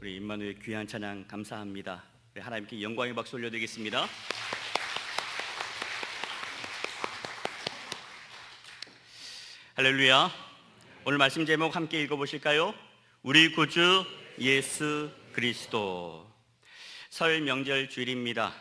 우리 임마누엘 귀한 찬양 감사합니다. 하나님께 영광의 박수 올려드리겠습니다. 할렐루야. 오늘 말씀 제목 함께 읽어보실까요? 우리 구주 예수 그리스도. 설 명절 주일입니다.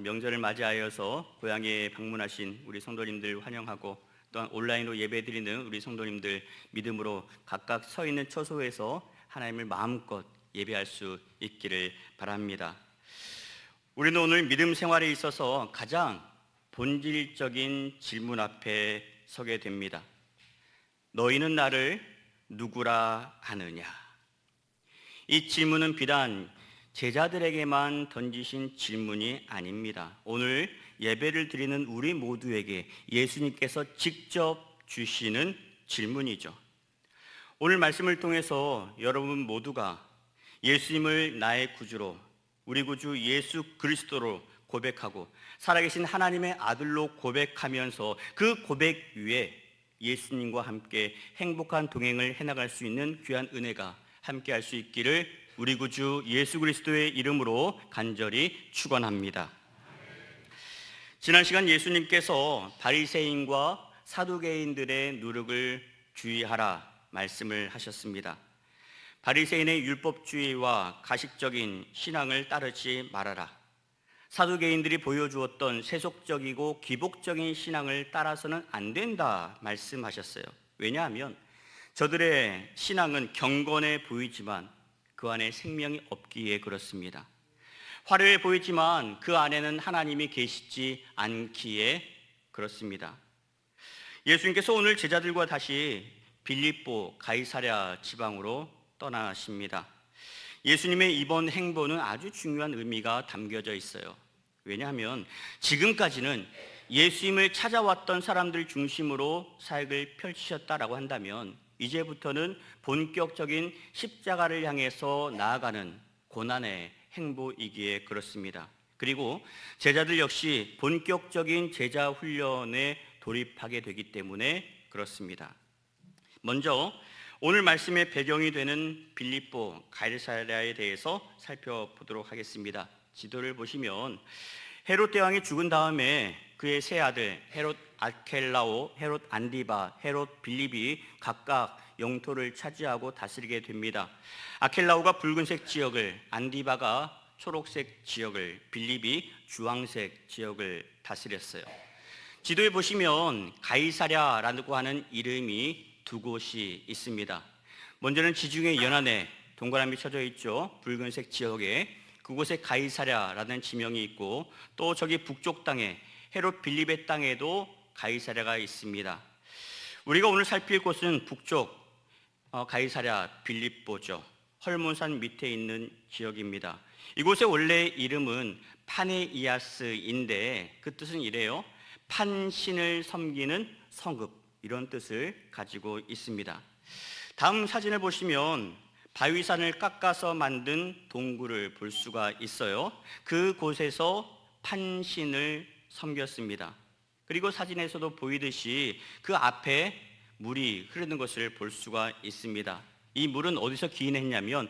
명절을 맞이하여서 고향에 방문하신 우리 성도님들 환영하고, 또한 온라인으로 예배드리는 우리 성도님들 믿음으로 각각 서 있는 처소에서 하나님을 마음껏 예배할 수 있기를 바랍니다. 우리는 오늘 믿음 생활에 있어서 가장 본질적인 질문 앞에 서게 됩니다. 너희는 나를 누구라 하느냐? 이 질문은 비단 제자들에게만 던지신 질문이 아닙니다. 오늘 예배를 드리는 우리 모두에게 예수님께서 직접 주시는 질문이죠. 오늘 말씀을 통해서 여러분 모두가 예수님을 나의 구주로, 우리 구주 예수 그리스도로 고백하고 살아계신 하나님의 아들로 고백하면서 그 고백 위에 예수님과 함께 행복한 동행을 해나갈 수 있는 귀한 은혜가 함께할 수 있기를 우리 구주 예수 그리스도의 이름으로 간절히 축원합니다. 지난 시간 예수님께서 바리새인과 사두개인들의 누룩을 주의하라 말씀을 하셨습니다. 바리새인의 율법주의와 가식적인 신앙을 따르지 말아라. 사두개인들이 보여주었던 세속적이고 기복적인 신앙을 따라서는 안 된다 말씀하셨어요. 왜냐하면 저들의 신앙은 경건해 보이지만 그 안에 생명이 없기에 그렇습니다. 화려해 보이지만 그 안에는 하나님이 계시지 않기에 그렇습니다. 예수님께서 오늘 제자들과 다시 빌립보 가이사랴 지방으로 떠나십니다. 예수님의 이번 행보는 아주 중요한 의미가 담겨져 있어요. 왜냐하면 지금까지는 예수님을 찾아왔던 사람들 중심으로 사역을 펼치셨다라고 한다면 이제부터는 본격적인 십자가를 향해서 나아가는 고난의 행보이기에 그렇습니다. 그리고 제자들 역시 본격적인 제자 훈련에 돌입하게 되기 때문에 그렇습니다. 먼저 오늘 말씀의 배경이 되는 빌립보 가이사랴에 대해서 살펴보도록 하겠습니다. 지도를 보시면 헤롯 대왕이 죽은 다음에 그의 세 아들 헤롯 아켈라오, 헤롯 안디바, 헤롯 빌립이 각각 영토를 차지하고 다스리게 됩니다. 아켈라오가 붉은색 지역을, 안디바가 초록색 지역을, 빌립이 주황색 지역을 다스렸어요. 지도에 보시면 가이사랴라고 하는 이름이 두 곳이 있습니다. 먼저는 지중해 연안에 동그라미 쳐져 있죠. 붉은색 지역에 그곳에 가이사랴라는 지명이 있고, 또 저기 북쪽 땅에 헤롯 빌립의 땅에도 가이사랴가 있습니다. 우리가 오늘 살필 곳은 북쪽 가이사랴 빌립보죠. 헐몬산 밑에 있는 지역입니다. 이곳의 원래 이름은 파네이아스인데 그 뜻은 이래요. 판신을 섬기는 성읍, 이런 뜻을 가지고 있습니다. 다음 사진을 보시면 바위산을 깎아서 만든 동굴을 볼 수가 있어요. 그곳에서 판신을 섬겼습니다. 그리고 사진에서도 보이듯이 그 앞에 물이 흐르는 것을 볼 수가 있습니다. 이 물은 어디서 기인했냐면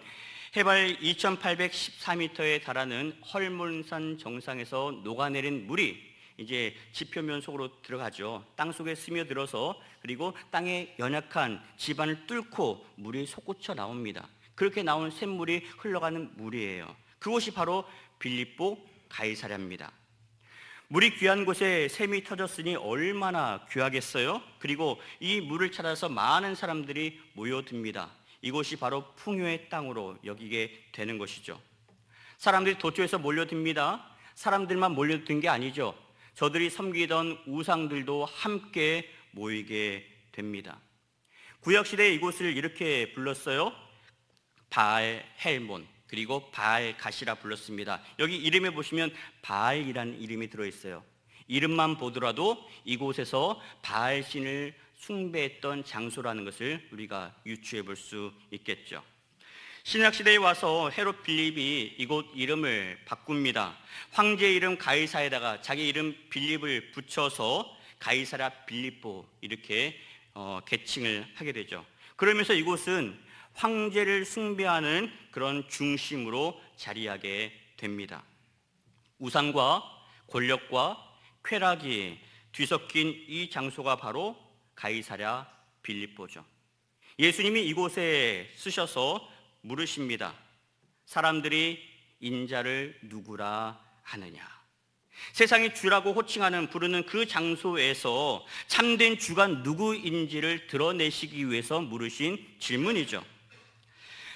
해발 2814m에 달하는 헐몬산 정상에서 녹아내린 물이 이제 지표면 속으로 들어가죠. 땅 속에 스며들어서 그리고 땅의 연약한 지반을 뚫고 물이 솟구쳐 나옵니다. 그렇게 나온 샘물이 흘러가는 물이에요. 그곳이 바로 빌립보 가이사랴입니다. 물이 귀한 곳에 샘이 터졌으니 얼마나 귀하겠어요? 그리고 이 물을 찾아서 많은 사람들이 모여듭니다. 이곳이 바로 풍요의 땅으로 여기게 되는 것이죠. 사람들이 도처에서 몰려듭니다. 사람들만 몰려든 게 아니죠. 저들이 섬기던 우상들도 함께 모이게 됩니다. 구약시대에 이곳을 이렇게 불렀어요. 바알 헬몬, 그리고 바알 가시라 불렀습니다. 여기 이름에 보시면 바알이라는 이름이 들어있어요. 이름만 보더라도 이곳에서 바알 신을 숭배했던 장소라는 것을 우리가 유추해 볼 수 있겠죠. 신약시대에 와서 헤롯 빌립이 이곳 이름을 바꿉니다. 황제 이름 가이사에다가 자기 이름 빌립을 붙여서 가이사랴 빌립보 이렇게 개칭을 하게 되죠. 그러면서 이곳은 황제를 숭배하는 그런 중심으로 자리하게 됩니다. 우상과 권력과 쾌락이 뒤섞인 이 장소가 바로 가이사랴 빌립보죠. 예수님이 이곳에 쓰셔서 물으십니다. 사람들이 인자를 누구라 하느냐? 세상이 주라고 호칭하는 부르는 그 장소에서 참된 주가 누구인지를 드러내시기 위해서 물으신 질문이죠.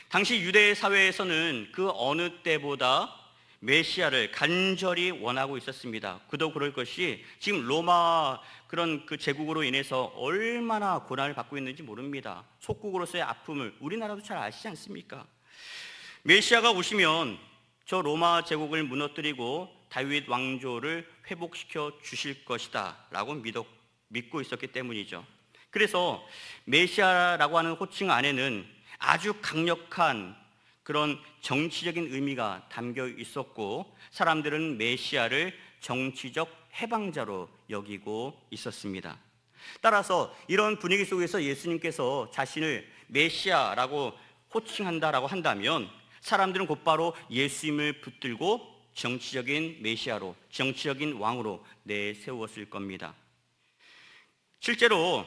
당시 유대 사회에서는 그 어느 때보다 메시아를 간절히 원하고 있었습니다. 그도 그럴 것이 지금 로마 그런 그 제국으로 인해서 얼마나 고난을 받고 있는지 모릅니다. 속국으로서의 아픔을 우리나라도 잘 아시지 않습니까? 메시아가 오시면 저 로마 제국을 무너뜨리고 다윗 왕조를 회복시켜 주실 것이다 라고 믿고 있었기 때문이죠. 그래서 메시아라고 하는 호칭 안에는 아주 강력한 그런 정치적인 의미가 담겨 있었고, 사람들은 메시아를 정치적 해방자로 여기고 있었습니다. 따라서 이런 분위기 속에서 예수님께서 자신을 메시아라고 호칭한다라고 한다면 사람들은 곧바로 예수님을 붙들고 정치적인 메시아로, 정치적인 왕으로 내세웠을 겁니다. 실제로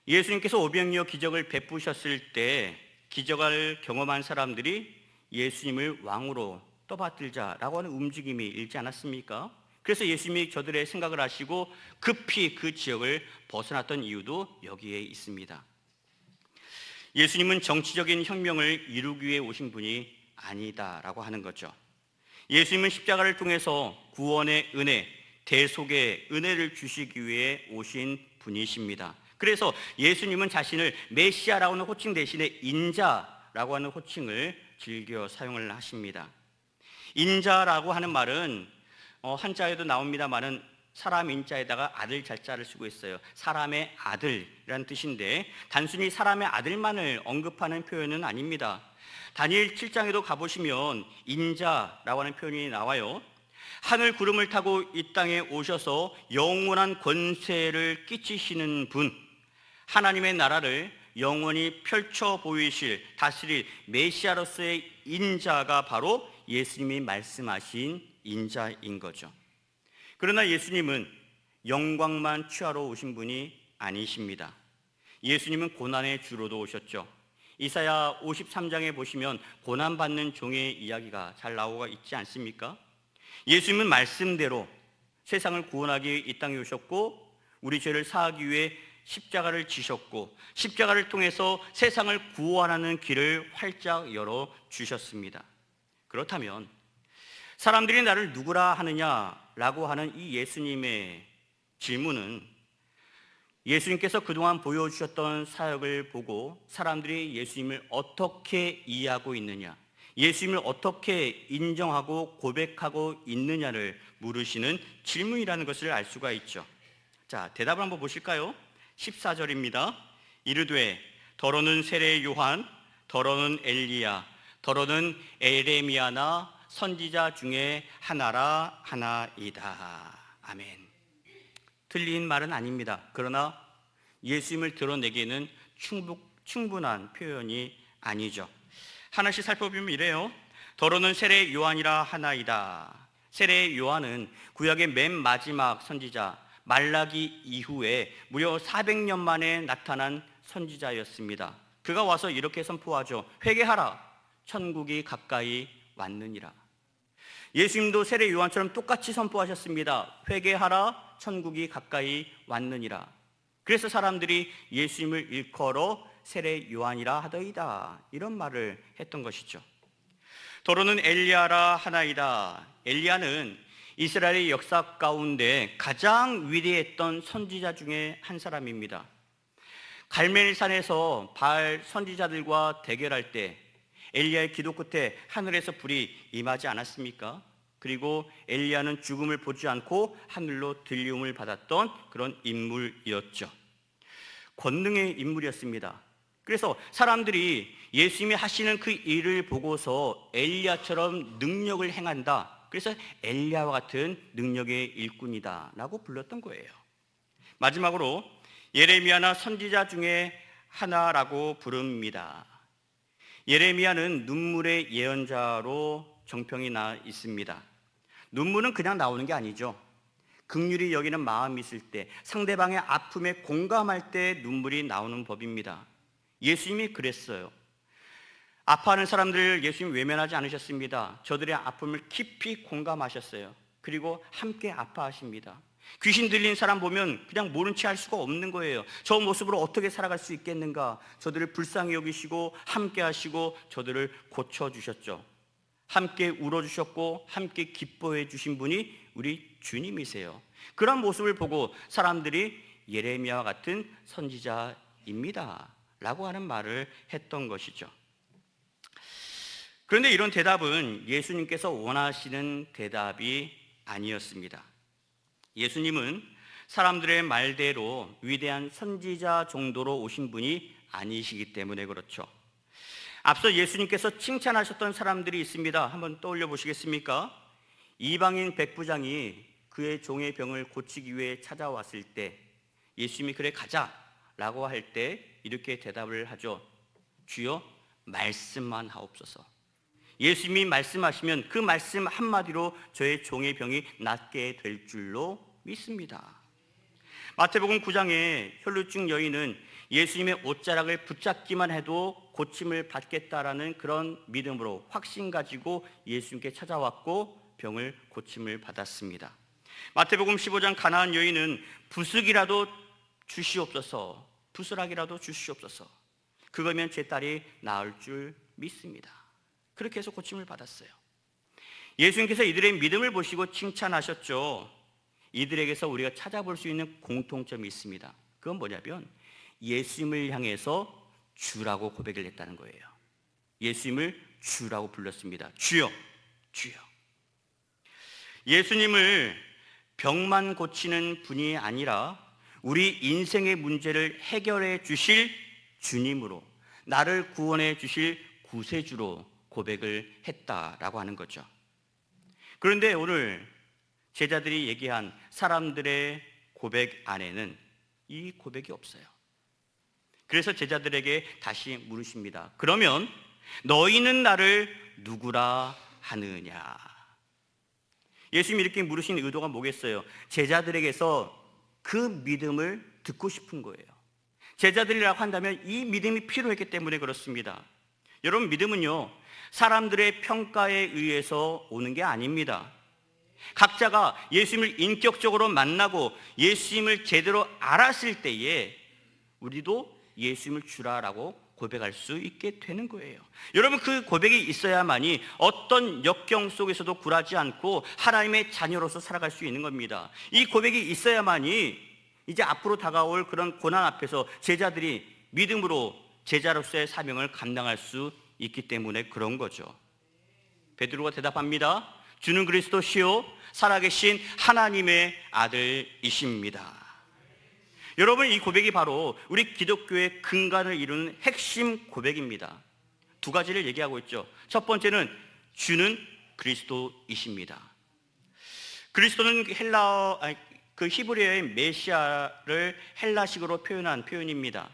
예수님께서 오병이어 기적을 베푸셨을 때 기적을 경험한 사람들이 예수님을 왕으로 떠받들자라고 하는 움직임이 일지 않았습니까? 그래서 예수님이 저들의 생각을 하시고 급히 그 지역을 벗어났던 이유도 여기에 있습니다. 예수님은 정치적인 혁명을 이루기 위해 오신 분이 아니다라고 하는 거죠. 예수님은 십자가를 통해서 구원의 은혜, 대속의 은혜를 주시기 위해 오신 분이십니다. 그래서 예수님은 자신을 메시아라고 하는 호칭 대신에 인자라고 하는 호칭을 즐겨 사용을 하십니다. 인자라고 하는 말은 한자에도 나옵니다만은 사람 인자에다가 아들 자자를 쓰고 있어요. 사람의 아들이라는 뜻인데 단순히 사람의 아들만을 언급하는 표현은 아닙니다. 다니엘 7장에도 가보시면 인자라고 하는 표현이 나와요. 하늘 구름을 타고 이 땅에 오셔서 영원한 권세를 끼치시는 분, 하나님의 나라를 영원히 펼쳐 보이실, 다스릴 메시아로서의 인자가 바로 예수님이 말씀하신 인자인 거죠. 그러나 예수님은 영광만 취하러 오신 분이 아니십니다. 예수님은 고난의 주로도 오셨죠. 이사야 53장에 보시면 고난받는 종의 이야기가 잘 나오고 있지 않습니까? 예수님은 말씀대로 세상을 구원하기 위해 이 땅에 오셨고 우리 죄를 사하기 위해 십자가를 지셨고 십자가를 통해서 세상을 구원하는 길을 활짝 열어주셨습니다. 그렇다면 사람들이 나를 누구라 하느냐라고 하는 이 예수님의 질문은 예수님께서 그동안 보여주셨던 사역을 보고 사람들이 예수님을 어떻게 이해하고 있느냐, 예수님을 어떻게 인정하고 고백하고 있느냐를 물으시는 질문이라는 것을 알 수가 있죠. 자, 대답을 한번 보실까요? 14절입니다. 이르되 더러는 세례 요한, 더러는 엘리야, 더러는 에레미야나 선지자 중에 하나라 하나이다. 아멘. 틀린 말은 아닙니다. 그러나 예수님을 드러내기에는 충분한 표현이 아니죠. 하나씩 살펴보면 이래요. 더러는 세례 요한이라 하나이다. 세례 요한은 구약의 맨 마지막 선지자 말라기 이후에 무려 400년 만에 나타난 선지자였습니다. 그가 와서 이렇게 선포하죠. 회개하라, 천국이 가까이 왔느니라. 예수님도 세례 요한처럼 똑같이 선포하셨습니다. 회개하라, 천국이 가까이 왔느니라. 그래서 사람들이 예수님을 일컬어 세례 요한이라 하더이다, 이런 말을 했던 것이죠. 더러는 엘리야라 하나이다. 엘리야는 이스라엘의 역사 가운데 가장 위대했던 선지자 중에 한 사람입니다. 갈멜산에서 바알 선지자들과 대결할 때 엘리야의 기도 끝에 하늘에서 불이 임하지 않았습니까? 그리고 엘리야는 죽음을 보지 않고 하늘로 들림을 받았던 그런 인물이었죠. 권능의 인물이었습니다. 그래서 사람들이 예수님이 하시는 그 일을 보고서 엘리야처럼 능력을 행한다, 그래서 엘리야와 같은 능력의 일꾼이다 라고 불렀던 거예요. 마지막으로 예레미야나 선지자 중에 하나라고 부릅니다. 예레미야는 눈물의 예언자로 정평이 나 있습니다. 눈물은 그냥 나오는 게 아니죠. 긍휼히 여기는 마음이 있을 때, 상대방의 아픔에 공감할 때 눈물이 나오는 법입니다. 예수님이 그랬어요. 아파하는 사람들을 예수님 외면하지 않으셨습니다. 저들의 아픔을 깊이 공감하셨어요. 그리고 함께 아파하십니다. 귀신 들린 사람 보면 그냥 모른 채 할 수가 없는 거예요. 저 모습으로 어떻게 살아갈 수 있겠는가? 저들을 불쌍히 여기시고 함께 하시고 저들을 고쳐주셨죠. 함께 울어주셨고 함께 기뻐해 주신 분이 우리 주님이세요. 그런 모습을 보고 사람들이 예레미야와 같은 선지자입니다 라고 하는 말을 했던 것이죠. 그런데 이런 대답은 예수님께서 원하시는 대답이 아니었습니다. 예수님은 사람들의 말대로 위대한 선지자 정도로 오신 분이 아니시기 때문에 그렇죠. 앞서 예수님께서 칭찬하셨던 사람들이 있습니다. 한번 떠올려 보시겠습니까? 이방인 백부장이 그의 종의 병을 고치기 위해 찾아왔을 때 예수님이 그래 가자 라고 할 때 이렇게 대답을 하죠. 주여 말씀만 하옵소서. 예수님이 말씀하시면 그 말씀 한마디로 저의 종의 병이 낫게 될 줄로 믿습니다. 마태복음 9장에 혈루증 여인은 예수님의 옷자락을 붙잡기만 해도 고침을 받겠다라는 그런 믿음으로 확신 가지고 예수님께 찾아왔고 병을 고침을 받았습니다. 마태복음 15장 가나안 여인은 부스기라도 주시옵소서, 부스락이라도 주시옵소서, 그거면 제 딸이 나을 줄 믿습니다. 그렇게 해서 고침을 받았어요. 예수님께서 이들의 믿음을 보시고 칭찬하셨죠. 이들에게서 우리가 찾아볼 수 있는 공통점이 있습니다. 그건 뭐냐면 예수님을 향해서 주라고 고백을 했다는 거예요. 예수님을 주라고 불렀습니다. 주여, 주여. 예수님을 병만 고치는 분이 아니라 우리 인생의 문제를 해결해 주실 주님으로, 나를 구원해 주실 구세주로 고백을 했다라고 하는 거죠. 그런데 오늘 제자들이 얘기한 사람들의 고백 안에는 이 고백이 없어요. 그래서 제자들에게 다시 물으십니다. 그러면 너희는 나를 누구라 하느냐? 예수님이 이렇게 물으신 의도가 뭐겠어요? 제자들에게서 그 믿음을 듣고 싶은 거예요. 제자들이라고 한다면 이 믿음이 필요했기 때문에 그렇습니다. 여러분, 믿음은요, 사람들의 평가에 의해서 오는 게 아닙니다. 각자가 예수님을 인격적으로 만나고 예수님을 제대로 알았을 때에 우리도 예수님을 주라라고 고백할 수 있게 되는 거예요. 여러분, 그 고백이 있어야만이 어떤 역경 속에서도 굴하지 않고 하나님의 자녀로서 살아갈 수 있는 겁니다. 이 고백이 있어야만이 이제 앞으로 다가올 그런 고난 앞에서 제자들이 믿음으로 제자로서의 사명을 감당할 수 있기 때문에 그런 거죠. 베드로가 대답합니다. 주는 그리스도시요 살아계신 하나님의 아들이십니다. 여러분, 이 고백이 바로 우리 기독교의 근간을 이루는 핵심 고백입니다. 두 가지를 얘기하고 있죠. 첫 번째는 주는 그리스도이십니다. 그리스도는 그 히브리어의 메시아를 헬라식으로 표현한 표현입니다.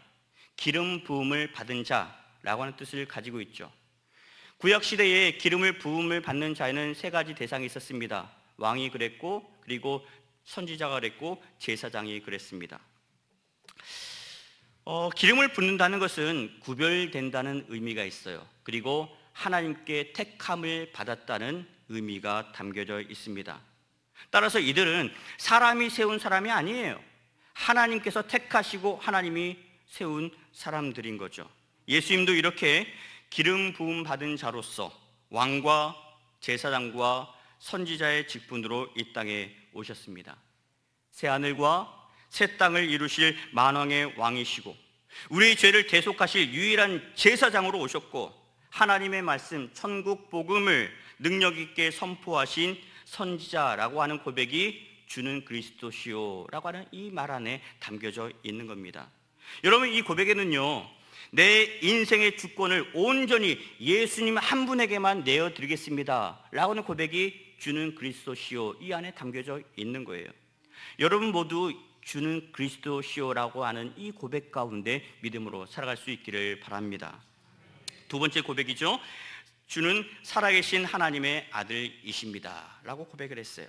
기름 부음을 받은 자라고 하는 뜻을 가지고 있죠. 구약 시대에 기름을 부음을 받는 자에는 세 가지 대상이 있었습니다. 왕이 그랬고, 그리고 선지자가 그랬고, 제사장이 그랬습니다. 기름을 붓는다는 것은 구별된다는 의미가 있어요. 그리고 하나님께 택함을 받았다는 의미가 담겨져 있습니다. 따라서 이들은 사람이 세운 사람이 아니에요. 하나님께서 택하시고 하나님이 세운 사람들인 거죠. 예수님도 이렇게 기름 부음 받은 자로서 왕과 제사장과 선지자의 직분으로 이 땅에 오셨습니다. 새하늘과 새 땅을 이루실 만왕의 왕이시고 우리의 죄를 대속하실 유일한 제사장으로 오셨고 하나님의 말씀 천국 복음을 능력 있게 선포하신 선지자라고 하는 고백이 주는 그리스도시오라고 하는 이 말 안에 담겨져 있는 겁니다. 여러분, 이 고백에는요, 내 인생의 주권을 온전히 예수님 한 분에게만 내어드리겠습니다 라고 하는 고백이 주는 그리스도시오 이 안에 담겨져 있는 거예요. 여러분 모두 주는 그리스도시오라고 하는 이 고백 가운데 믿음으로 살아갈 수 있기를 바랍니다. 두 번째 고백이죠. 주는 살아계신 하나님의 아들이십니다 라고 고백을 했어요.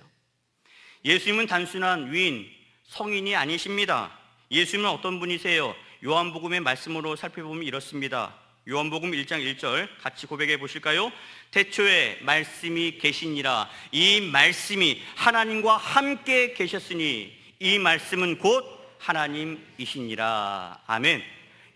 예수님은 단순한 위인, 성인이 아니십니다. 예수님은 어떤 분이세요? 요한복음의 말씀으로 살펴보면 이렇습니다. 요한복음 1장 1절 같이 고백해 보실까요? 태초에 말씀이 계시니라. 이 말씀이 하나님과 함께 계셨으니 이 말씀은 곧 하나님이시니라. 아멘.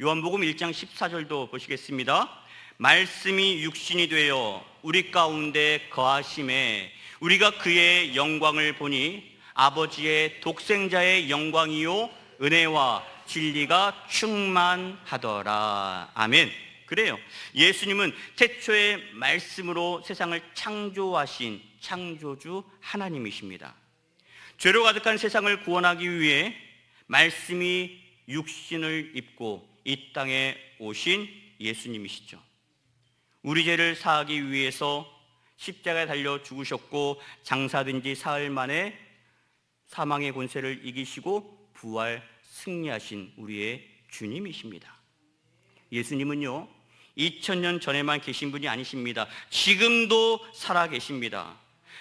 요한복음 1장 14절도 보시겠습니다. 말씀이 육신이 되어 우리 가운데 거하심에 우리가 그의 영광을 보니 아버지의 독생자의 영광이요 은혜와 진리가 충만하더라. 아멘. 그래요. 예수님은 태초의 말씀으로 세상을 창조하신 창조주 하나님이십니다. 죄로 가득한 세상을 구원하기 위해 말씀이 육신을 입고 이 땅에 오신 예수님이시죠. 우리 죄를 사하기 위해서 십자가에 달려 죽으셨고 장사된 지 사흘 만에 사망의 권세를 이기시고 부활 승리하신 우리의 주님이십니다. 예수님은요 2000년 전에만 계신 분이 아니십니다. 지금도 살아 계십니다.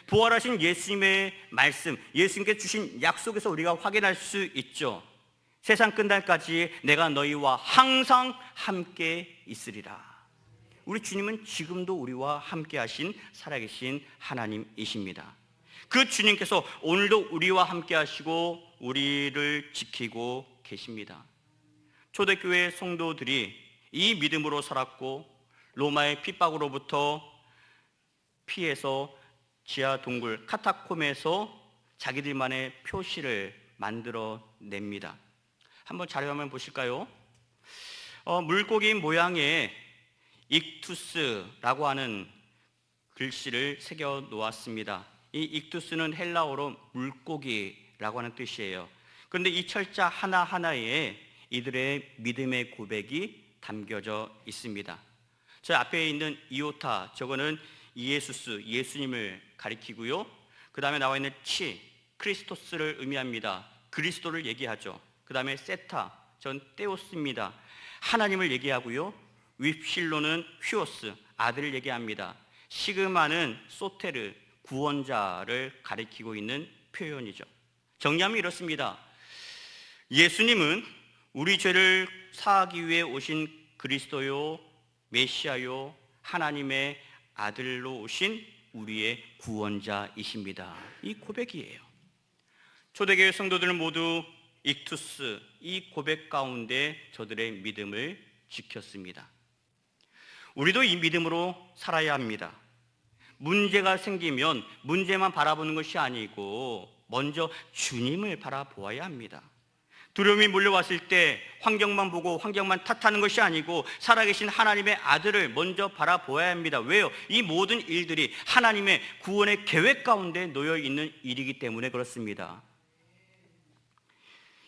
부활하신 예수님의 말씀, 예수님께 주신 약속에서 우리가 확인할 수 있죠. 세상 끝날까지 내가 너희와 항상 함께 있으리라. 우리 주님은 지금도 우리와 함께 하신 살아계신 하나님이십니다. 그 주님께서 오늘도 우리와 함께 하시고 우리를 지키고 계십니다. 초대교회 성도들이 이 믿음으로 살았고 로마의 핍박으로부터 피해서 지하 동굴 카타콤에서 자기들만의 표시를 만들어냅니다. 한번 자료 화면 보실까요? 물고기 모양의 익투스라고 하는 글씨를 새겨 놓았습니다. 이 익투스는 헬라어로 물고기라고 하는 뜻이에요. 그런데 이 철자 하나하나에 이들의 믿음의 고백이 담겨져 있습니다. 저 앞에 있는 이오타, 저거는 이에수스, 예수님을 가리키고요. 그 다음에 나와 있는 치, 크리스토스를 의미합니다. 그리스도를 얘기하죠. 그 다음에 세타, 전 테오스입니다. 하나님을 얘기하고요. 윕실로는 휘오스, 아들을 얘기합니다. 시그마는 소테르, 구원자를 가리키고 있는 표현이죠. 정리하면 이렇습니다. 예수님은 우리 죄를 사하기 위해 오신 그리스도요, 메시아요, 하나님의 아들로 오신 우리의 구원자이십니다. 이 고백이에요. 초대교회 성도들은 모두 익투스, 이 고백 가운데 저들의 믿음을 지켰습니다. 우리도 이 믿음으로 살아야 합니다. 문제가 생기면 문제만 바라보는 것이 아니고 먼저 주님을 바라보아야 합니다. 두려움이 몰려왔을 때 환경만 보고 환경만 탓하는 것이 아니고 살아계신 하나님의 아들을 먼저 바라보아야 합니다. 왜요? 이 모든 일들이 하나님의 구원의 계획 가운데 놓여 있는 일이기 때문에 그렇습니다.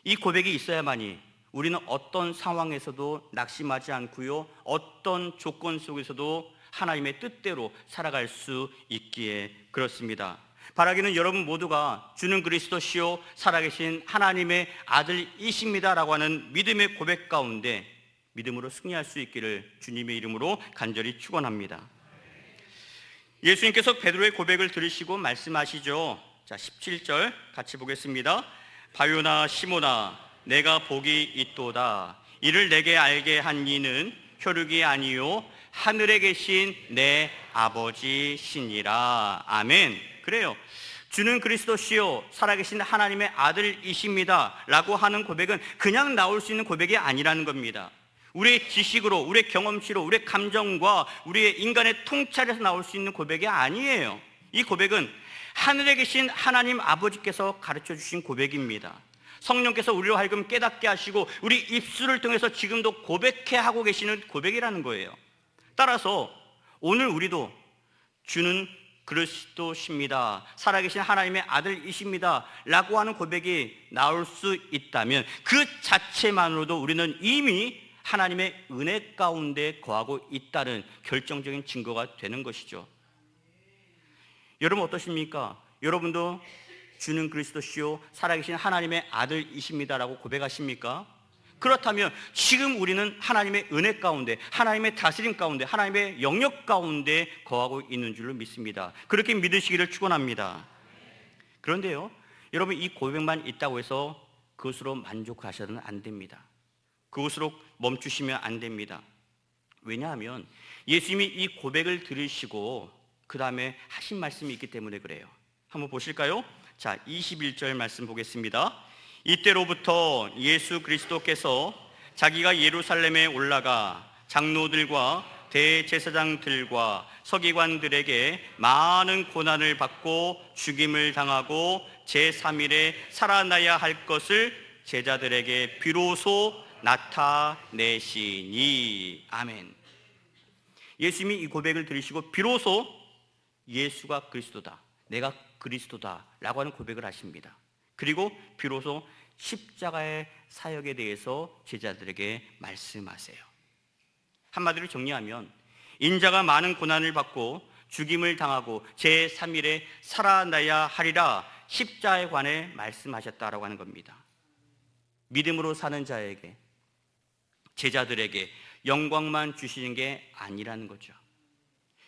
이 고백이 있어야만이 우리는 어떤 상황에서도 낙심하지 않고요, 어떤 조건 속에서도 하나님의 뜻대로 살아갈 수 있기에 그렇습니다. 바라기는 여러분 모두가 주는 그리스도시요 살아계신 하나님의 아들이십니다라고 하는 믿음의 고백 가운데 믿음으로 승리할 수 있기를 주님의 이름으로 간절히 축원합니다. 예수님께서 베드로의 고백을 들으시고 말씀하시죠. 자, 17절 같이 보겠습니다. 바요나 시모나 내가 복이 있도다. 이를 내게 알게 한 이는 혈육이 아니요 하늘에 계신 내 아버지시니라. 아멘. 그래요. 주는 그리스도시요 살아계신 하나님의 아들이십니다 라고 하는 고백은 그냥 나올 수 있는 고백이 아니라는 겁니다. 우리의 지식으로, 우리의 경험치로, 우리의 감정과 우리의 인간의 통찰에서 나올 수 있는 고백이 아니에요. 이 고백은 하늘에 계신 하나님 아버지께서 가르쳐 주신 고백입니다. 성령께서 우리로 하여금 깨닫게 하시고 우리 입술을 통해서 지금도 고백해 하고 계시는 고백이라는 거예요. 따라서 오늘 우리도 주는 그리스도십니다, 살아계신 하나님의 아들이십니다 라고 하는 고백이 나올 수 있다면 그 자체만으로도 우리는 이미 하나님의 은혜 가운데 거하고 있다는 결정적인 증거가 되는 것이죠. 여러분 어떠십니까? 여러분도 주는 그리스도시요 살아계신 하나님의 아들이십니다 라고 고백하십니까? 그렇다면 지금 우리는 하나님의 은혜 가운데, 하나님의 다스림 가운데, 하나님의 영역 가운데 거하고 있는 줄로 믿습니다. 그렇게 믿으시기를 축원합니다. 그런데요, 여러분, 이 고백만 있다고 해서 그것으로 만족하셔서는 안 됩니다. 그것으로 멈추시면 안 됩니다. 왜냐하면 예수님이 이 고백을 들으시고 그 다음에 하신 말씀이 있기 때문에 그래요. 한번 보실까요? 자, 21절 말씀 보겠습니다. 이때로부터 예수 그리스도께서 자기가 예루살렘에 올라가 장로들과 대제사장들과 서기관들에게 많은 고난을 받고 죽임을 당하고 제3일에 살아나야 할 것을 제자들에게 비로소 나타내시니. 아멘. 예수님이 이 고백을 들으시고 비로소 예수가 그리스도다, 내가 그리스도다 라고 하는 고백을 하십니다. 그리고 비로소 십자가의 사역에 대해서 제자들에게 말씀하세요. 한마디로 정리하면 인자가 많은 고난을 받고 죽임을 당하고 제3일에 살아나야 하리라 십자가에 관해 말씀하셨다라고 하는 겁니다. 믿음으로 사는 자에게, 제자들에게 영광만 주시는 게 아니라는 거죠.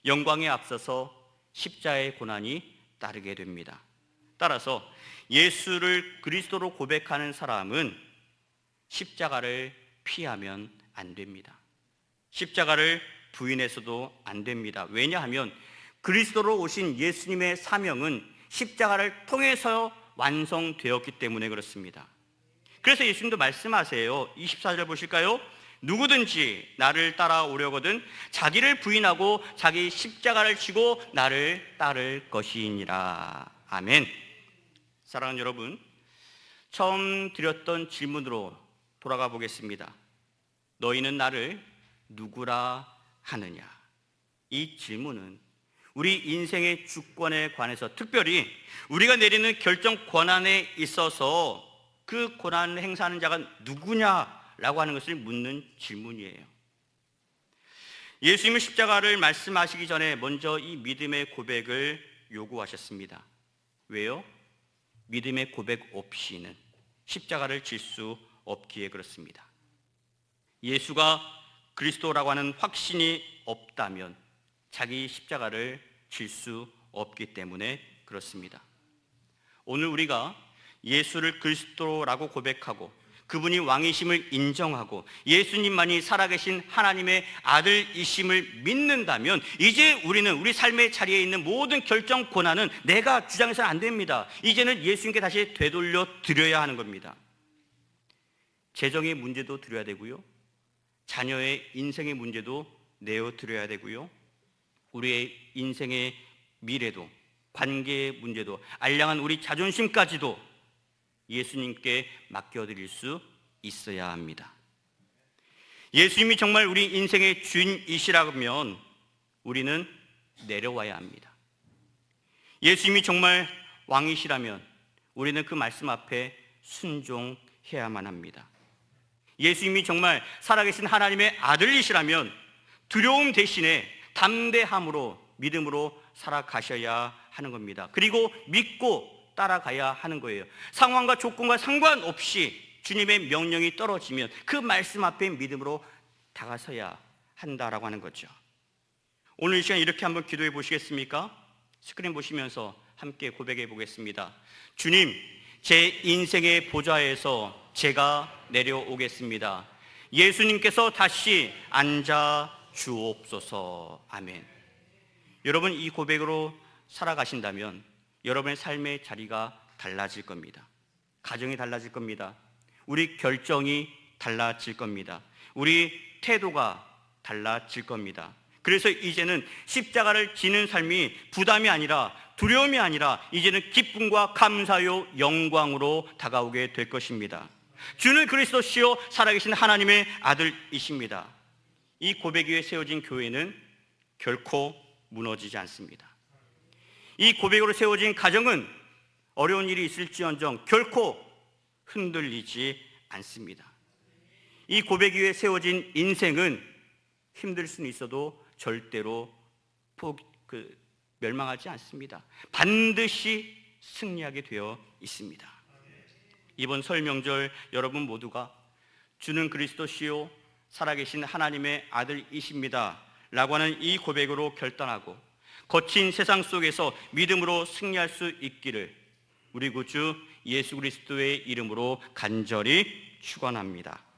영광에 앞서서 십자가의 고난이 따르게 됩니다. 따라서 예수를 그리스도로 고백하는 사람은 십자가를 피하면 안 됩니다. 십자가를 부인해서도 안 됩니다. 왜냐하면 그리스도로 오신 예수님의 사명은 십자가를 통해서 완성되었기 때문에 그렇습니다. 그래서 예수님도 말씀하세요. 24절 보실까요? 누구든지 나를 따라오려거든 자기를 부인하고 자기 십자가를 지고 나를 따를 것이니라. 아멘. 사랑하는 여러분, 처음 드렸던 질문으로 돌아가 보겠습니다. 너희는 나를 누구라 하느냐? 이 질문은 우리 인생의 주권에 관해서, 특별히 우리가 내리는 결정 권한에 있어서 그 권한을 행사하는 자가 누구냐라고 하는 것을 묻는 질문이에요. 예수님은 십자가를 말씀하시기 전에 먼저 이 믿음의 고백을 요구하셨습니다. 왜요? 믿음의 고백 없이는 십자가를 질 수 없기에 그렇습니다. 예수가 그리스도라고 하는 확신이 없다면 자기 십자가를 질 수 없기 때문에 그렇습니다. 오늘 우리가 예수를 그리스도라고 고백하고 그분이 왕이심을 인정하고 예수님만이 살아계신 하나님의 아들이심을 믿는다면 이제 우리는 우리 삶의 자리에 있는 모든 결정 권한은 내가 주장해서는 안 됩니다. 이제는 예수님께 다시 되돌려 드려야 하는 겁니다. 재정의 문제도 드려야 되고요, 자녀의 인생의 문제도 내어 드려야 되고요, 우리의 인생의 미래도, 관계의 문제도, 알량한 우리 자존심까지도 예수님께 맡겨드릴 수 있어야 합니다. 예수님이 정말 우리 인생의 주인이시라면 우리는 내려와야 합니다. 예수님이 정말 왕이시라면 우리는 그 말씀 앞에 순종해야만 합니다. 예수님이 정말 살아계신 하나님의 아들이시라면 두려움 대신에 담대함으로, 믿음으로 살아가셔야 하는 겁니다. 그리고 믿고 따라가야 하는 거예요. 상황과 조건과 상관없이 주님의 명령이 떨어지면 그 말씀 앞에 믿음으로 다가서야 한다라고 하는 거죠. 오늘 이 시간 이렇게 한번 기도해 보시겠습니까? 스크린 보시면서 함께 고백해 보겠습니다. 주님, 제 인생의 보좌에서 제가 내려오겠습니다. 예수님께서 다시 앉아 주옵소서. 아멘. 여러분, 이 고백으로 살아가신다면 여러분의 삶의 자리가 달라질 겁니다. 가정이 달라질 겁니다. 우리 결정이 달라질 겁니다. 우리 태도가 달라질 겁니다. 그래서 이제는 십자가를 지는 삶이 부담이 아니라, 두려움이 아니라 이제는 기쁨과 감사요 영광으로 다가오게 될 것입니다. 주는 그리스도시요 살아계신 하나님의 아들이십니다. 이 고백 위에 세워진 교회는 결코 무너지지 않습니다. 이 고백으로 세워진 가정은 어려운 일이 있을지언정 결코 흔들리지 않습니다. 이 고백 위에 세워진 인생은 힘들 수는 있어도 절대로 멸망하지 않습니다. 반드시 승리하게 되어 있습니다. 이번 설 명절 여러분 모두가 주는 그리스도시요 살아계신 하나님의 아들이십니다 라고 하는 이 고백으로 결단하고 거친 세상 속에서 믿음으로 승리할 수 있기를 우리 구주 예수 그리스도의 이름으로 간절히 축원합니다.